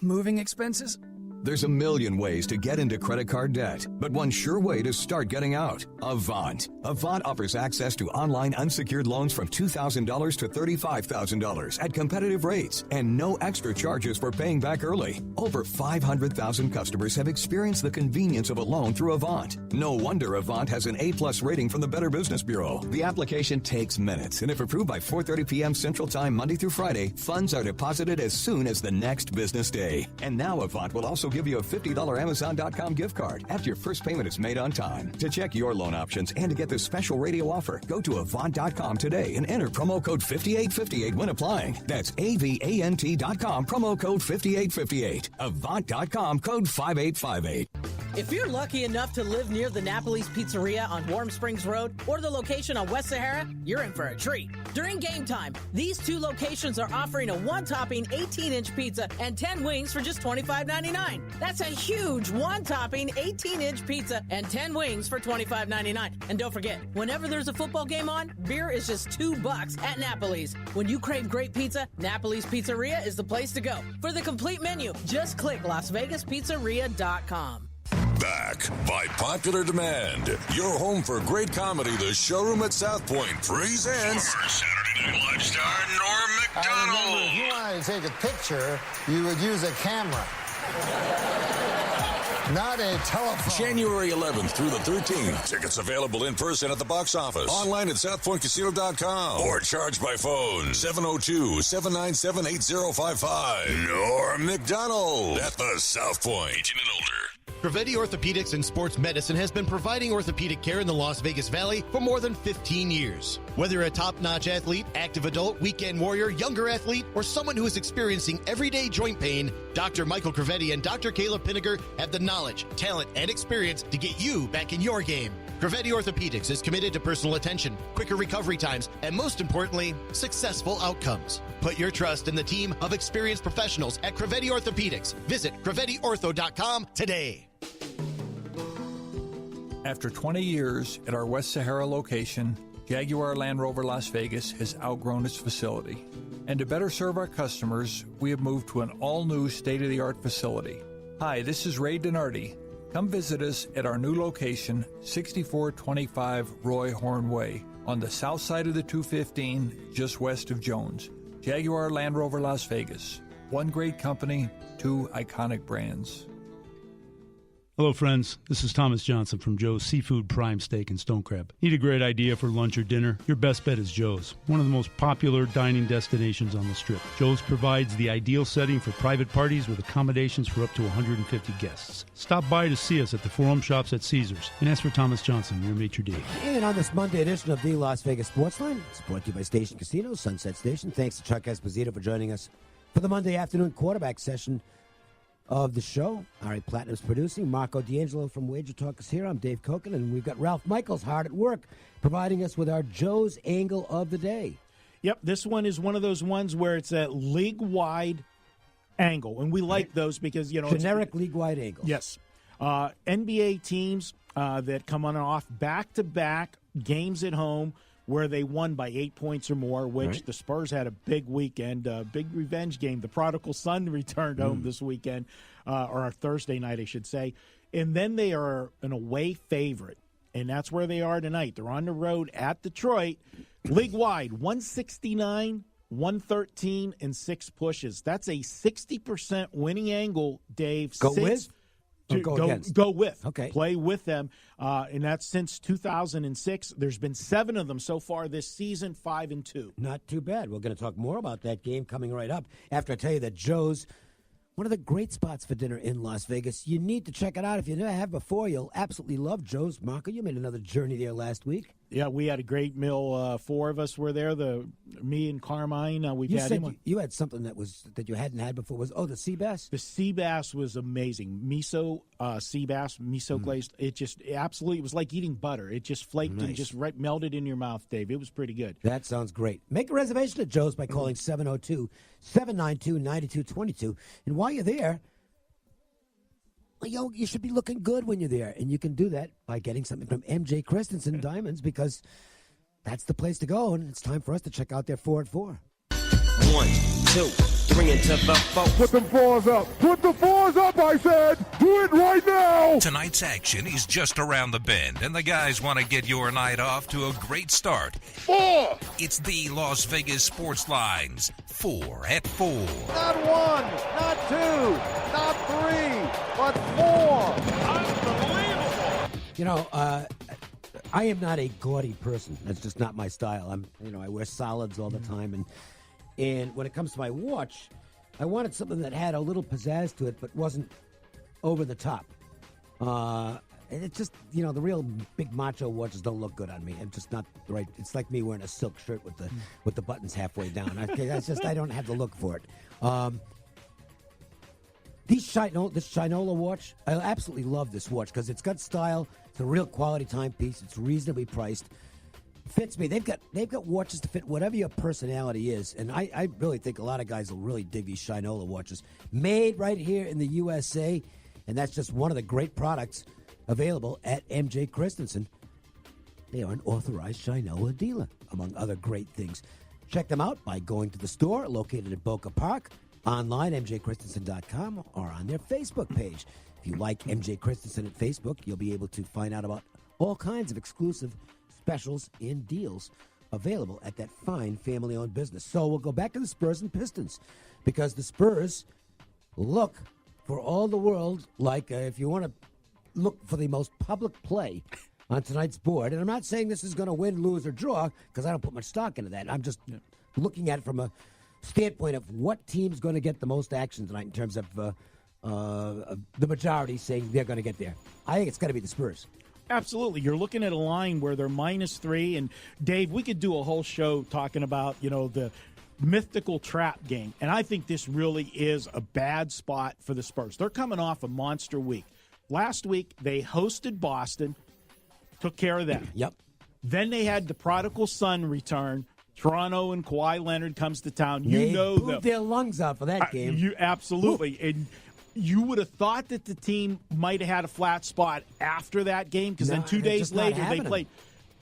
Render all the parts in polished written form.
moving expenses? There's a million ways to get into credit card debt, but one sure way to start getting out: Avant. Avant offers access to online unsecured loans from $2,000 to $35,000 at competitive rates and no extra charges for paying back early. Over 500,000 customers have experienced the convenience of a loan through Avant. No wonder Avant has an A+ rating from the Better Business Bureau. The application takes minutes, and if approved by 4:30 p.m. Central Time Monday through Friday, funds are deposited as soon as the next business day. And now Avant will also give you a $50 Amazon.com gift card after your first payment is made on time. To check your loan options and to get this special radio offer, go to Avant.com today and enter promo code 5858 when applying. That's AVANT.com, promo code 5858. Avant.com, code 5858. If you're lucky enough to live near the Napoli's Pizzeria on Warm Springs Road or the location on West Sahara, you're in for a treat. During game time, these two locations are offering a one-topping 18-inch pizza and 10 wings for just $25.99. That's a huge one-topping 18-inch pizza and 10 wings for $25.99. And don't forget, whenever there's a football game on, beer is just $2 at Napoli's. When you crave great pizza, Napoli's Pizzeria is the place to go. For the complete menu, just click LasVegasPizzeria.com. Back by popular demand. Your home for great comedy, the Showroom at South Point presents former Saturday Night Live star Norm Macdonald. If you wanted to take a picture, you would use a camera, not a telephone. January 11th through the 13th. Tickets available in person at the box office, online at SouthPointCasino.com, or charged by phone 702-797-8055. Norm Macdonald at the South Point. 18 and older. Gravetti Orthopedics and Sports Medicine has been providing orthopedic care in the Las Vegas Valley for more than 15 years. Whether you're a top-notch athlete, active adult, weekend warrior, younger athlete, or someone who is experiencing everyday joint pain, Dr. Michael Gravetti and Dr. Caleb Pinniger have the knowledge, talent, and experience to get you back in your game. Gravetti Orthopedics is committed to personal attention, quicker recovery times, and most importantly, successful outcomes. Put your trust in the team of experienced professionals at Gravetti Orthopedics. Visit GravettiOrtho.com today. After 20 years at our West Sahara location, Jaguar Land Rover Las Vegas has outgrown its facility. And to better serve our customers, we have moved to an all-new state-of-the-art facility. Hi, this is Ray Donardi. Come visit us at our new location, 6425 Roy Horn Way, on the south side of the 215, just west of Jones. Jaguar Land Rover Las Vegas. One great company, two iconic brands. Hello, friends. This is Thomas Johnson from Joe's Seafood Prime Steak and Stone Crab. Need a great idea for lunch or dinner? Your best bet is Joe's, one of the most popular dining destinations on the Strip. Joe's provides the ideal setting for private parties with accommodations for up to 150 guests. Stop by to see us at the Forum Shops at Caesars and ask for Thomas Johnson, your maitre d'. And on this Monday edition of the Las Vegas Sportsline, it's brought to you by Station Casino, Sunset Station. Thanks to Chuck Esposito for joining us for the Monday afternoon quarterback session of the show. All right, Platinum's producing. Marco DAngelo from Wager Talk is here. I'm Dave Cokin, and we've got Ralph Michaels hard at work providing us with our Joe's Angle of the Day. Yep, this one is one of those ones where it's a league-wide angle, and we like those because, you know, generic league-wide angles. Yes. NBA teams that come on and off back-to-back games at home where they won by 8 points or more, which the Spurs had a big weekend, a big revenge game. The prodigal son returned home this weekend, or Thursday night, I should say. And then they are an away favorite, and that's where they are tonight. They're on the road at Detroit. League-wide, 169, 113, and 6 pushes. That's a 60% winning angle, Dave. Go with? Go with. Okay. Play with them. And that's since 2006. There's been 7 of them so far this season, 5-2. Not too bad. We're going to talk more about that game coming right up after I tell you that Joe's, one of the great spots for dinner in Las Vegas. You need to check it out. If you never have before, you'll absolutely love Joe's. Marco, you made another journey there last week. Yeah, we had a great meal. 4 of us were there. Me and Carmine. You had something that you hadn't had before. The sea bass? The sea bass was amazing. Miso sea bass, miso glazed. It just absolutely, it was like eating butter. It just flaked and just melted in your mouth, Dave. It was pretty good. That sounds great. Make a reservation at Joe's by calling 702-792-9222. And while you're there, you should be looking good when you're there. And you can do that by getting something from MJ Christensen Diamonds, because that's the place to go. And it's time for us to check out their 4 at 4. 1, 2, 3 into the 4. Put them fours up. Put the fours up, I said. Do it right now. Tonight's action is just around the bend, and the guys want to get your night off to a great start. 4. It's the Las Vegas Sports Lines. 4 at 4. Not 1, not 2, not 3, but 4. Unbelievable. You know, I am not a gaudy person. That's just not my style. I wear solids all the time, and when it comes to my watch, I wanted something that had a little pizzazz to it, but wasn't over the top. And it's just, the real big macho watches don't look good on me. I'm just not right. It's like me wearing a silk shirt with the buttons halfway down. I don't have the look for it. This Shinola watch, I absolutely love this watch because it's got style. It's a real quality timepiece. It's reasonably priced. Fits me. They've got watches to fit whatever your personality is, and I really think a lot of guys will really dig these Shinola watches. Made right here in the USA, and that's just one of the great products available at MJ Christensen. They are an authorized Shinola dealer, among other great things. Check them out by going to the store located in Boca Park, online, mjchristensen.com, or on their Facebook page. If you like MJ Christensen at Facebook, you'll be able to find out about all kinds of exclusive specials and deals available at that fine family-owned business. So we'll go back to the Spurs and Pistons, because the Spurs look for all the world like, if you want to look for the most public play on tonight's board, and I'm not saying this is going to win, lose, or draw, because I don't put much stock into that. I'm just looking at it from a standpoint of what team's going to get the most action tonight in terms of the majority saying they're going to get there. I think it's got to be the Spurs. Absolutely. You're looking at a line where they're -3. And, Dave, we could do a whole show talking about, the mythical trap game. And I think this really is a bad spot for the Spurs. They're coming off a monster week. Last week, they hosted Boston, took care of them. Yep. Then they had the prodigal son return. Toronto and Kawhi Leonard comes to town. They booed their lungs out for that game. Absolutely. And you would have thought that the team might have had a flat spot after that game, because then 2 days later they played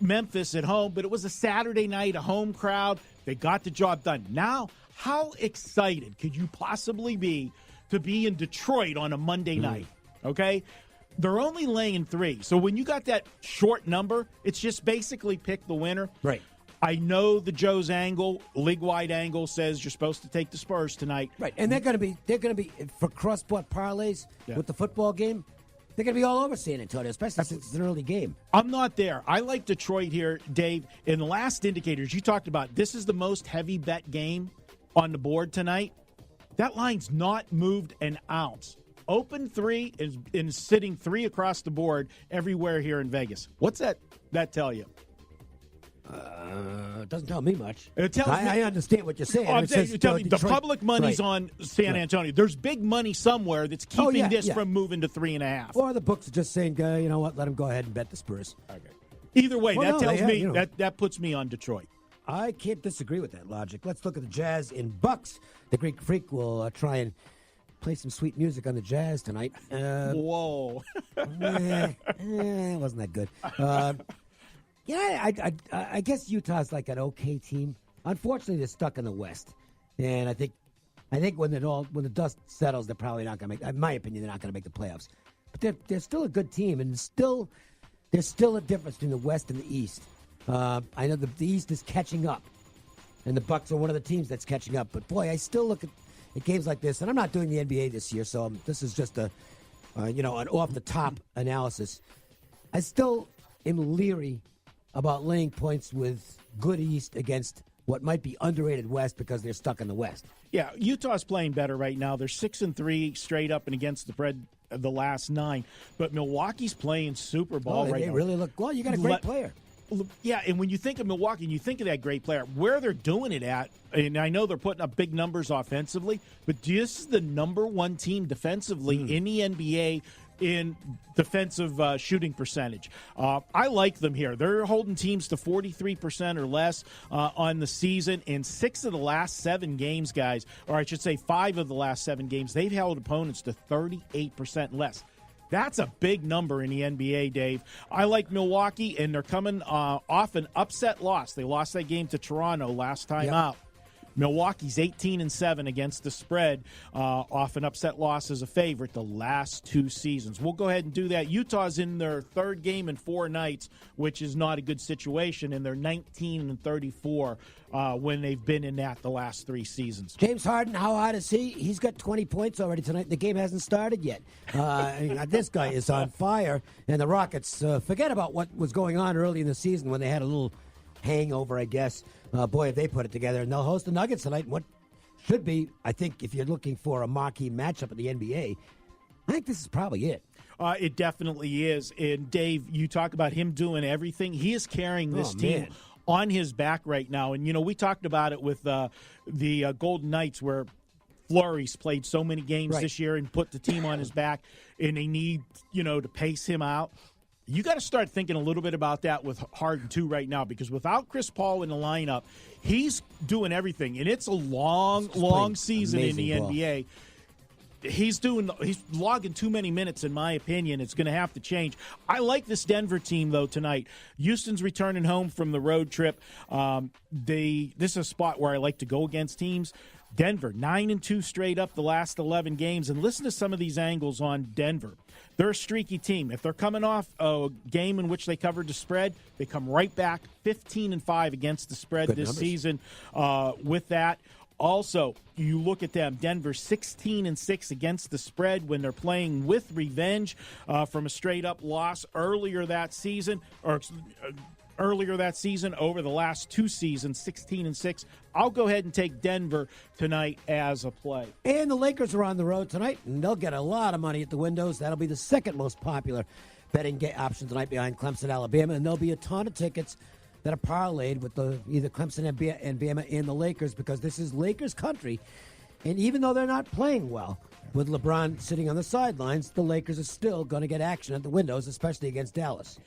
Memphis at home, but it was a Saturday night, a home crowd. They got the job done. Now, how excited could you possibly be to be in Detroit on a Monday night? Okay? They're only laying 3. So when you got that short number, it's just basically pick the winner. Right. I know the Joe's angle, league-wide angle, says you're supposed to take the Spurs tonight. Right, and they're going to be for cross-sport parlays with the football game. They're going to be all over San Antonio, especially since it's an early game. I'm not there. I like Detroit here, Dave. In the last indicators you talked about, this is the most heavy bet game on the board tonight. That line's not moved an ounce. Open 3 is sitting 3 across the board everywhere here in Vegas. What's that tell you? It doesn't tell me much. It tells me, I understand what you're saying. The public money's on San Antonio. There's big money somewhere that's keeping this from moving to 3.5. Or the books are just saying, you know what, let them go ahead and bet the Spurs. Okay. Either way, tells me that puts me on Detroit. I can't disagree with that logic. Let's look at the Jazz in Bucks. The Greek Freak will try and play some sweet music on the Jazz tonight. Whoa. It wasn't that good. I guess Utah's like an okay team. Unfortunately, they're stuck in the West, and I think when the dust settles, they're probably not going to make. In my opinion, they're not going to make the playoffs. But they're still a good team, and there's still a difference between the West and the East. I know the East is catching up, and the Bucks are one of the teams that's catching up. But boy, I still look at games like this, and I'm not doing the NBA this year, so this is just an off the top analysis. I still am leery about laying points with good East against what might be underrated West because they're stuck in the West. Yeah, Utah's playing better right now. They're 6-3 straight up and against the spread the last 9. But Milwaukee's playing Super Bowl right now. They really look well. You got a great player. Yeah, and when you think of Milwaukee and you think of that great player, where they're doing it at, and I know they're putting up big numbers offensively, but this is the number 1 team defensively in the NBA in defensive shooting percentage. I like them here. They're holding teams to 43% or less on the season. In 6 of the last 7 games, guys, or I should say 5 of the last 7 games, they've held opponents to 38% less. That's a big number in the NBA, Dave. I like Milwaukee, and they're coming off an upset loss. They lost that game to Toronto last time out. Milwaukee's 18-7 against the spread, off an upset loss as a favorite the last 2 seasons. We'll go ahead and do that. Utah's in their 3rd game in 4 nights, which is not a good situation, and they're 19-34 when they've been in that the last 3 seasons. James Harden, how hot is he? He's got 20 points already tonight. The game hasn't started yet. This guy is on fire, and the Rockets, forget about what was going on early in the season when they had a little hangover, I guess. Boy, if they put it together. And they'll host the Nuggets tonight. What should be, I think, if you're looking for a marquee matchup in the NBA, I think this is probably it. It definitely is. And, Dave, you talk about him doing everything. He is carrying this team on his back right now. And, we talked about it with the Golden Knights where Fleury's played so many games this year and put the team on his back, and they need, to pace him out. You got to start thinking a little bit about that with Harden, too, right now, because without Chris Paul in the lineup, he's doing everything. And it's a long season in the NBA. He's logging too many minutes, in my opinion. It's going to have to change. I like this Denver team, though, tonight. Houston's returning home from the road trip. This is a spot where I like to go against teams. Denver, 9-2 straight up the last 11 games. And listen to some of these angles on Denver. They're a streaky team. If they're coming off a game in which they covered the spread, they come right back 15-5 against the spread this season with that. Also, you look at them, Denver 16-6 against the spread when they're playing with revenge from a straight-up loss earlier that season, over the last 2 seasons, 16-6. I'll go ahead and take Denver tonight as a play. And the Lakers are on the road tonight, and they'll get a lot of money at the windows. That'll be the 2nd most popular betting option tonight behind Clemson, Alabama, and there'll be a ton of tickets that are parlayed with either Clemson and Bama and the Lakers, because this is Lakers country. And even though they're not playing well, with LeBron sitting on the sidelines, the Lakers are still going to get action at the windows, especially against Dallas.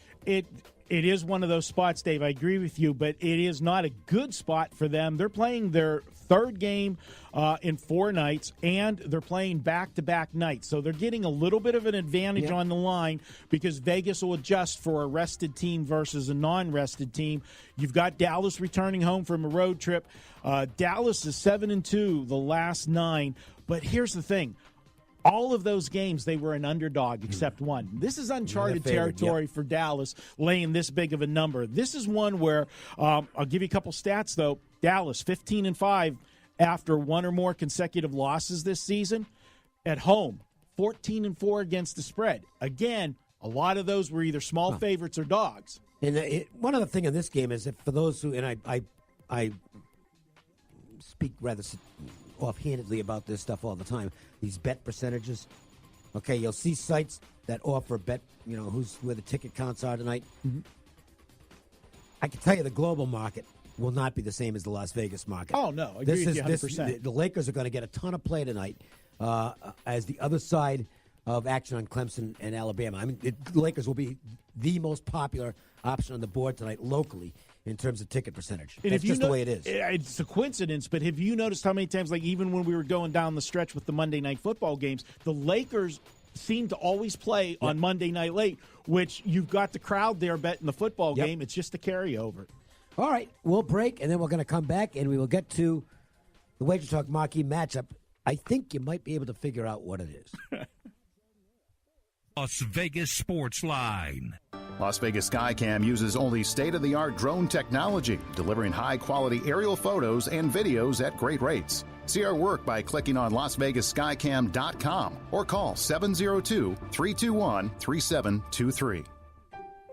It is one of those spots, Dave. I agree with you, but it is not a good spot for them. They're playing their 3rd game in 4 nights, and they're playing back-to-back nights. So they're getting a little bit of an advantage on the line because Vegas will adjust for a rested team versus a non-rested team. You've got Dallas returning home from a road trip. Dallas is 7-2 the last 9. But here's the thing. All of those games, they were an underdog except one. This is uncharted territory for Dallas, laying this big of a number. This is one where, I'll give you a couple stats, though. Dallas, 15-5 after 1 or more consecutive losses this season. At home, 14-4 against the spread. Again, a lot of those were either small favorites or dogs. And one other thing in this game is that for those who, and I speak rather offhandedly about this stuff all the time, these bet percentages. Okay, you'll see sites that offer bet, where the ticket counts are tonight. Mm-hmm. I can tell you the global market will not be the same as the Las Vegas market. Oh, no, I agree with you 100%. The Lakers are going to get a ton of play tonight as the other side of action on Clemson and Alabama. I mean, the Lakers will be the most popular option on the board tonight locally in terms of ticket percentage. And that's just the way it is. It's a coincidence, but have you noticed how many times, like even when we were going down the stretch with the Monday night football games, the Lakers seem to always play on Monday night late, which you've got the crowd there betting the football game. It's just a carryover. All right, we'll break, and then we're going to come back, and we will get to the Wager Talk marquee matchup. I think you might be able to figure out what it is. Las Vegas Sportsline. Las Vegas Skycam uses only state-of-the-art drone technology, delivering high-quality aerial photos and videos at great rates. See our work by clicking on LasVegasSkycam.com or call 702-321-3723.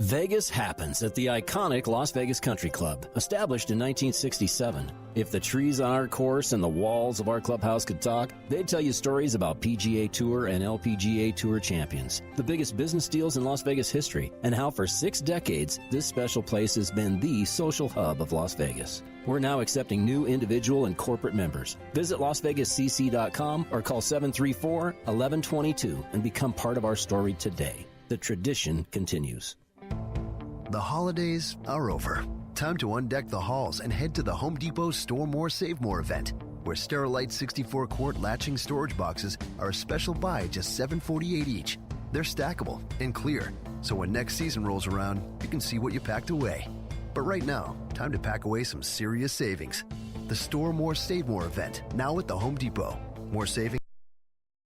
Vegas happens at the iconic Las Vegas Country Club, established in 1967. If the trees on our course and the walls of our clubhouse could talk, they'd tell you stories about PGA Tour and LPGA Tour champions, the biggest business deals in Las Vegas history, and how for 6 decades, this special place has been the social hub of Las Vegas. We're now accepting new individual and corporate members. Visit LasVegasCC.com or call 734-1122 and become part of our story today. The tradition continues. The holidays are over. Time to undeck the halls and head to the Home Depot Store More Save More event, where Sterilite 64-quart latching storage boxes are a special buy at just $7.48 each. They're stackable and clear, so when next season rolls around, you can see what you packed away. But right now, time to pack away some serious savings. The Store More, Save More event, now at the Home Depot. More saving.